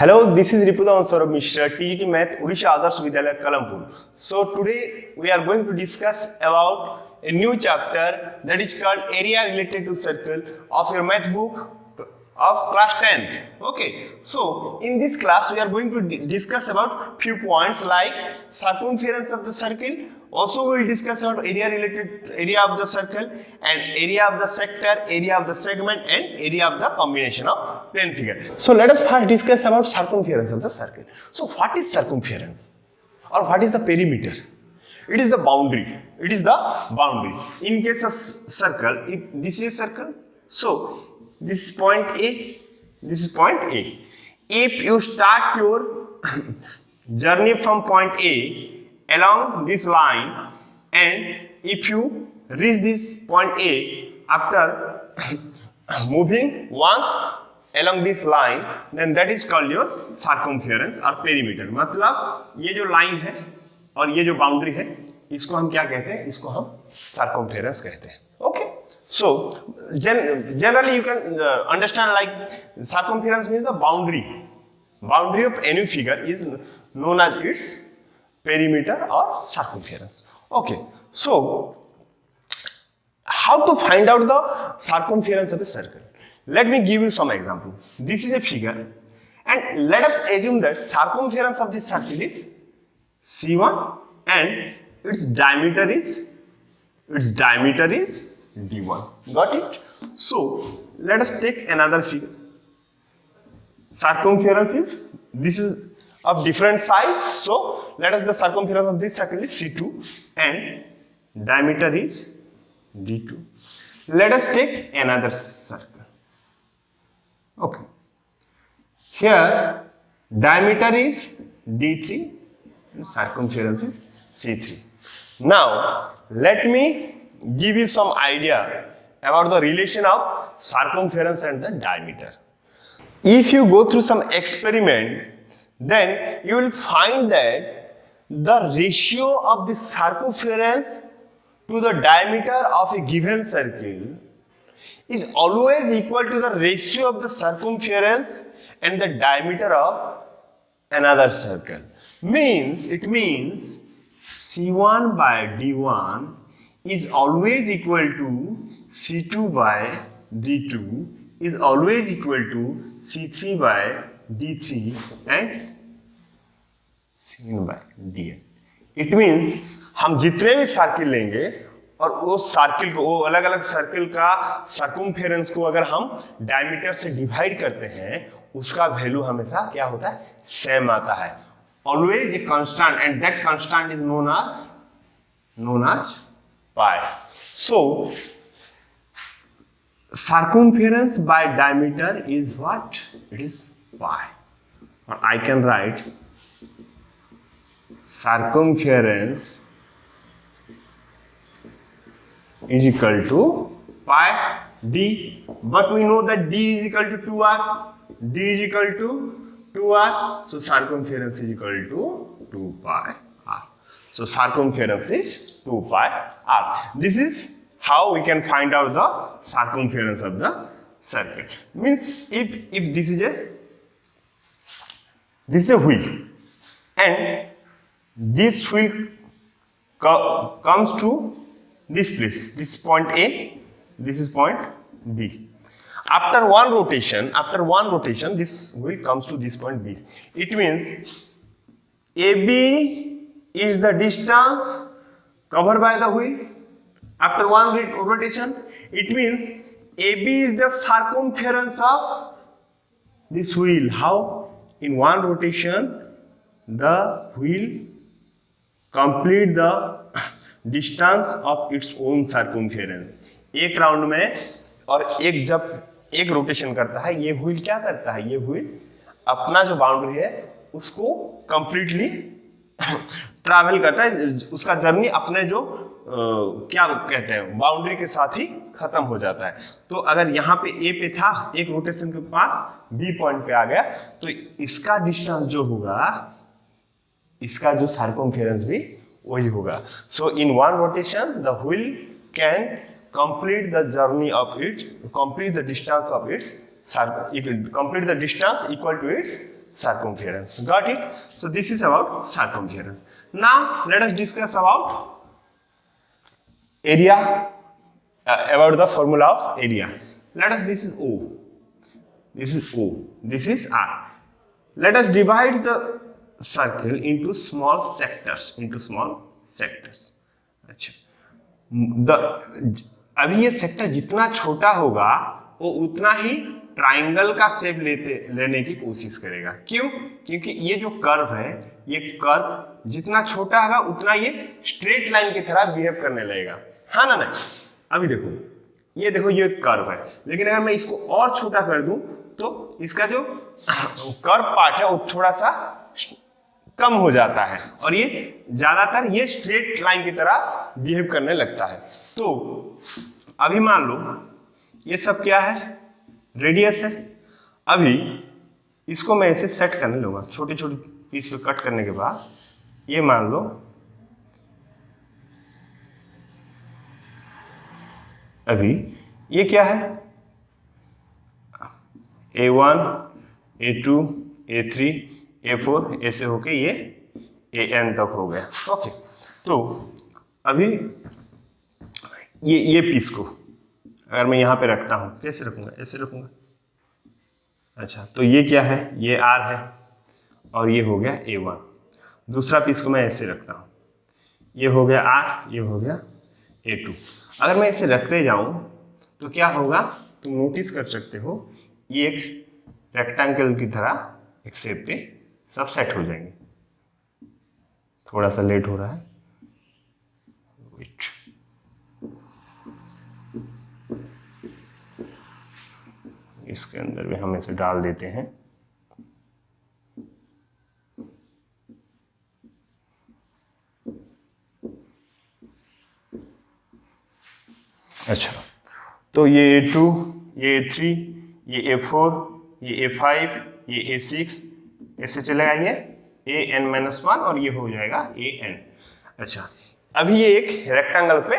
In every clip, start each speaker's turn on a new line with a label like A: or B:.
A: Hello, this is Ripudaman Saurabh Mishra, TGT Math, Odisha Adarsh Vidyalaya, Kalampur. So today we are going to discuss about a new chapter that is called area related to circle of your math book of class 10th. Okay, so in this class we are going to discuss about few points like circumference of the circle. Also we will discuss about area of the circle and area of the sector, area of the segment and area of the combination of plane figure. So let us first discuss about circumference of the circle. So what is circumference or what is the perimeter? It is the boundary. It is the boundary. In case of circle, if this is a circle, so this is point A, this is point A. If you start your journey from point A along this line and if you reach this point A after moving once along this line, then that is called your circumference or perimeter. मतलब ये जो line है और ये जो boundary है, इसको हम क्या कहते हैं? इसको हम circumference कहते हैं. Okay. So generally you can understand like circumference means the boundary. Boundary of any figure is known as its perimeter or circumference. Okay. So how to find out the circumference of a circle? Let me give you some example. This is a figure and let us assume that circumference of this circle is C1 and its diameter is D1. Got it? So let us take another figure. Circumference is, this is of different size. So let us the circumference of this circle is C2 and diameter is D2. Let us take another circle. Okay. Here diameter is D3 and circumference is C3. Now let me give you some idea about the relation of circumference and the diameter. If you go through some experiment, then you will find that the ratio of the circumference to the diameter of a given circle is always equal to the ratio of the circumference and the diameter of another circle. It means C1 by D1 is always equal to C2 by D2 is always equal to C3 by D3 and Cn by Dn. It means हम जितने भी circle लेंगे और वो circle को, वो अलग अलग सर्किल का सर्कमफेरेंस को अगर हम डायमीटर से डिवाइड करते हैं, उसका वैल्यू हमेशा क्या होता है? सेम आता है. Always a constant and that constant is known as pi. So circumference by diameter is what? It is pi. Or I can write circumference is equal to pi d, but we know that d is equal to 2r, d is equal to 2r, so circumference is equal to 2 pi r. So circumference is 2 pi r. This is how we can find out the circumference of the circle. Means if this is a wheel and this wheel comes to this place, this is point A, this is point B. After one rotation, this wheel comes to this point B. It means AB is the distance covered by the wheel. After one rotation, it means AB is the circumference of this wheel. How? In one rotation, the wheel complete the distance of its own circumference. एक round में और एक जब एक rotation करता है, ये wheel क्या करता है? ये व्हील अपना जो बाउंड्री है उसको कंप्लीटली ट्रैवल करता है, उसका जर्नी अपने जो क्या कहते हैं बाउंड्री के साथ ही खत्म हो जाता है. तो अगर यहाँ पे ए पे था, एक रोटेशन के बाद बी पॉइंट पे आ गया, तो इसका डिस्टेंस जो होगा, इसका जो सर्कमफेरेंस भी वही होगा. So in one rotation the wheel can complete the journey of it, complete the distance of its complete the distance equal to its circumference. Got it? So this is about circumference. Now let us discuss about area, about the formula of area. Let us, this is O, this is O, this is R. Let us divide the circle into small sectors, अच्छा, अभी ये sector जितना छोटा होगा वो उतना ही triangle का shape लेने की कोशिश करेगा. क्यों? क्योंकि ये जो कर्व है, ये कर्व जितना छोटा होगा उतना ये स्ट्रेट लाइन की तरह बिहेव करने लगेगा. हाँ ना? नहीं. अभी देखो, ये देखो, ये कर्व है, लेकिन अगर मैं इसको और छोटा कर दूं तो इसका जो कर्व पार्ट है वो थोड़ा सा कम हो जाता है और ये ज्यादातर ये स्ट्रेट लाइन की तरह बिहेव करने लगता है. तो अभी मान लो ये सब क्या है, रेडियस है. अभी इसको मैं ऐसे सेट करने लूंगा, छोटे छोटे पीस पे कट करने के बाद ये मान लो अभी ये क्या है, A1, A2, A3, A4 ऐसे होके ये AN तक हो गया. ओके, तो अभी ये पीस को अगर मैं यहाँ पे रखता हूँ, कैसे रखूँगा, ऐसे रखूँगा. अच्छा, तो ये क्या है, ये R है और ये हो गया A1. दूसरा पीस को मैं ऐसे रखता हूँ, ये हो गया R, ये हो गया A2. अगर मैं इसे रखते जाऊँ तो क्या होगा, तुम नोटिस कर सकते हो, ये एक रेक्टेंगल की तरह एक शेप पे सब सेट हो जाएंगे. थोड़ा सा लेट हो रहा है. इसके अंदर भी हम इसे डाल देते हैं. अच्छा, तो ये A2, ये A3, ये A4, ये A5, ये A6 ऐसे चलेगा, ये AN-1 और ये हो जाएगा AN. अच्छा, अभी ये एक रेक्टेंगल पे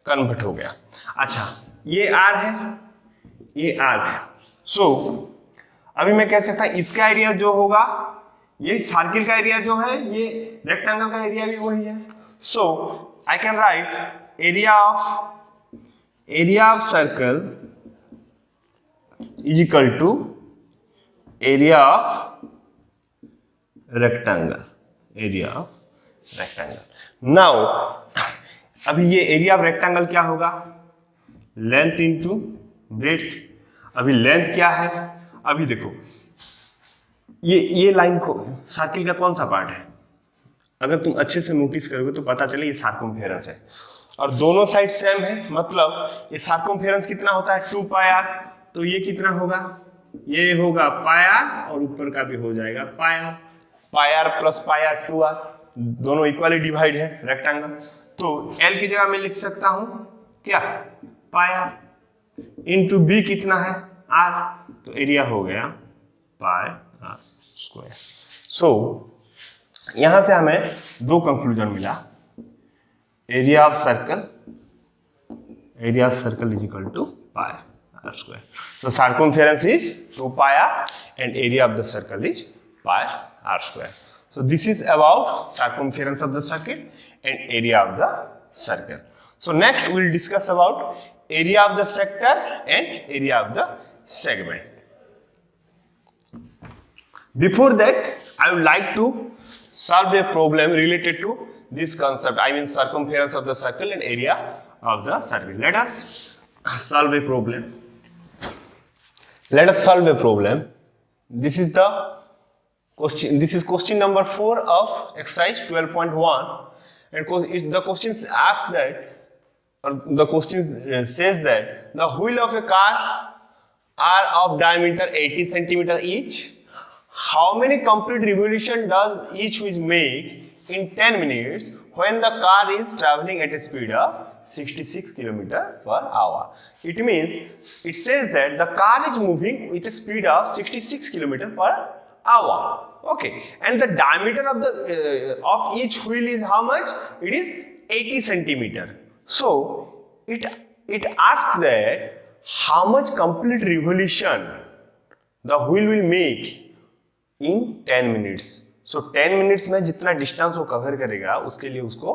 A: कन्वर्ट हो गया. अच्छा, ये R है, ये R है. सो अभी मैं कह सकता हूं इसका एरिया जो होगा, ये सर्किल का एरिया जो है, ये रेक्टेंगल का एरिया भी वही है. So I can write area of circle is equal to area of rectangle. Now अभी ये एरिया ऑफ रेक्टेंगल क्या होगा, लेंथ इंटू ब्रेड्थ. अभी लेंथ क्या है, अभी देखो ये लाइन को सर्किल का कौन सा पार्ट है, अगर तुम अच्छे से नोटिस करोगे तो पता चले ये सर्कमफेरेंस है और दोनों साइड सेम है. मतलब ये सर्कमफेरेंस कितना होता है, 2 पाई r. तो ये कितना होगा, ये होगा पाई r और ऊपर का भी हो जाएगा पाई r plus pi r 2r. दोनों इक्वली डिवाइड है रेक्टेंगल. तो L की जगह मैं लिख सकता हूं क्या, पाई r इंटू बी कितना है r. तो एरिया हो गया पाई r स्क्वायर. सो यहां से हमें दो कंक्लूजन मिला. Area of circle is equal to pi r square. So circumference is 2 pi r and area of the circle is pi r square. So this is about circumference of the circle and area of the circle. So next we will discuss about area of the sector and area of the segment. Before that, I would like to solve a problem related to this concept. I mean circumference of the circle and area of the circle. Let us solve a problem. This is the question. This is question number 4 of exercise 12.1. And the question asks that, or the question says that the wheel of a car are of diameter 80 centimeter each. How many complete revolution does each wheel make in 10 minutes when the car is traveling at a speed of 66 km per hour? It means, it says that the car is moving with a speed of 66 km per hour. Okay, and the diameter of the of each wheel is how much? It is 80 centimeter. So it asks that how much complete revolution the wheel will make in 10 minutes. So 10 minutes में जितना distance वो cover करेगा उसके लिए उसको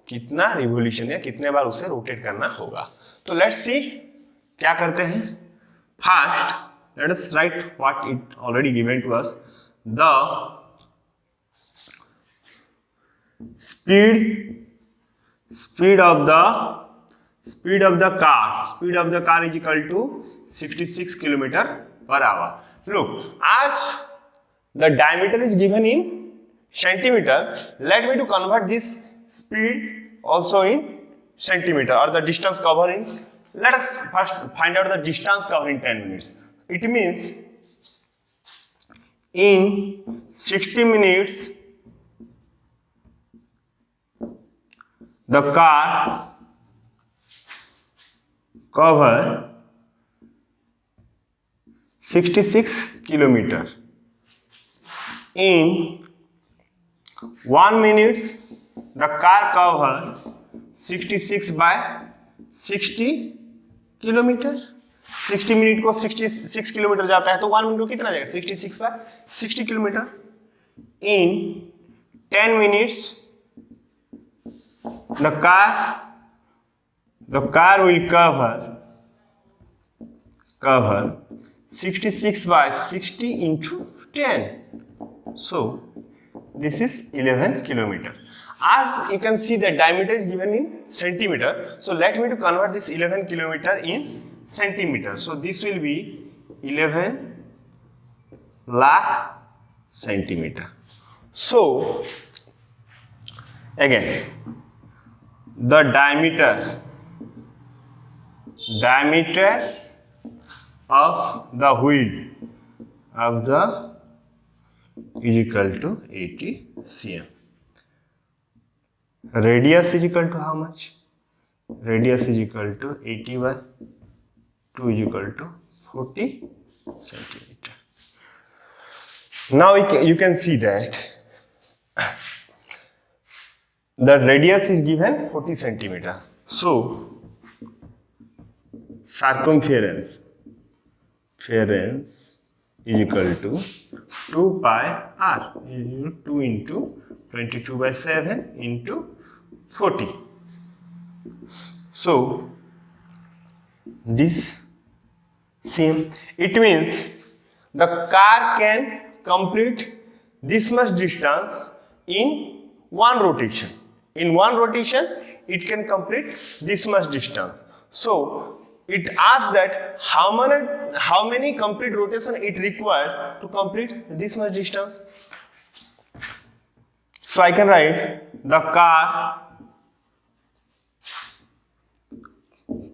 A: कितना revolution या कितने बार उसे रोटेट करना होगा। तो लेट्स सी क्या करते हैं। First let us write what it already given to us. The speed of the car is equal to 66 kilometer per hour. Look, as the diameter is given in centimeter, let me to convert this speed also in centimeter, or the distance covered in. Let us first find out the distance covered in 10 minutes. It means in 60 minutes the car cover 66 kilometer. In 1 minute the car cover 66 by 60 kilometre. 60 minute को 66 kilometre जाता है तो 1 minute को कितना जाएगा 66 by 60 kilometre. In 10 minutes the car will cover 66 by 60 into 10. So this is 11 kilometer. As you can see the diameter is given in centimeter, so let me to convert this 11 kilometer in centimeter. So this will be 11 lakh centimeter. So again the diameter of the wheel of the is equal to 80 cm. Radius is equal to how much? Radius is equal to 80 by 2 is equal to 40 centimeter. Now you can see that the radius is given 40 centimeter. So circumference is equal to 2 pi r, 2 into 22 by 7 into 40. So this same, it means the car can complete this much distance in one rotation. In one rotation it can complete this much distance. So it asks that how many complete rotation it requires to complete this much distance. So I can write the car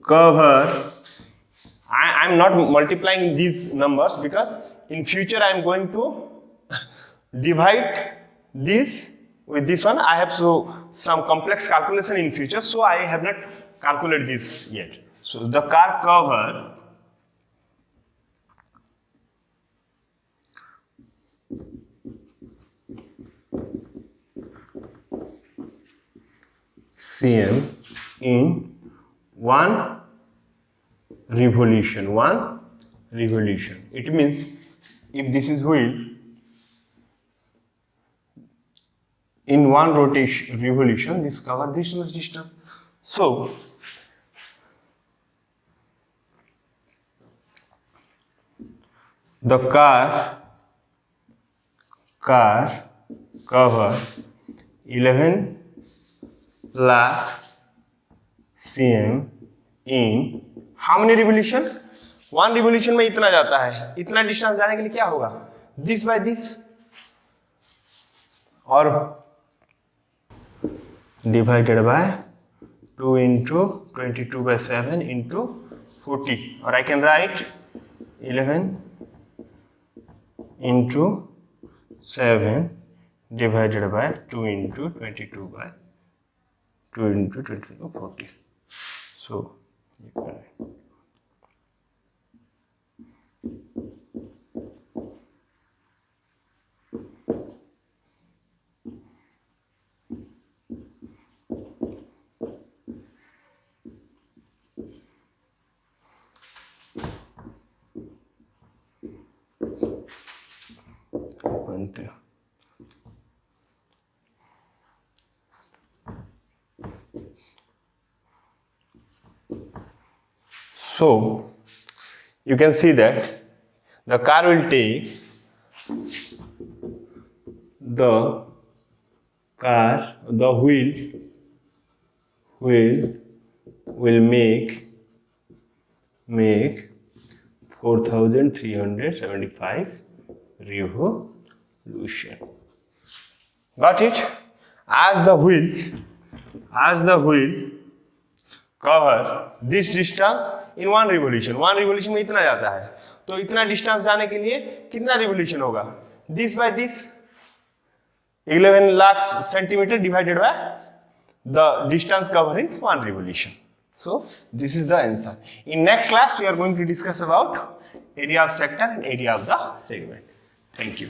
A: cover, I am not multiplying these numbers because in future I am going to divide this with this one. I have some complex calculation in future, so I have not calculated this yet. So the car cover cm in one revolution. It means if this is wheel, in one revolution this cover this much distance. So the car cover 11 lakh cm in how many revolution? One revolution में इतना जाता है, इतना distance जाने के लिए क्या होगा this by this और divided by 2 into 22 by 7 into 40, or I can write 11 into 7 divided by 2 into 22 by 2 into 22 40. So you can write. जानते हैं। So you can see that the car will take the wheel will make 4375 revolution. Got it? As the wheel cover this distance in one revolution में इतना जाता है, तो इतना distance जाने के लिए कितना रिवोल्यूशन होगा? This by this 11 lakh centimetre divided by the distance cover in one revolution. So this is the answer. In next class we are going to discuss about area of sector and area of the segment. Thank you.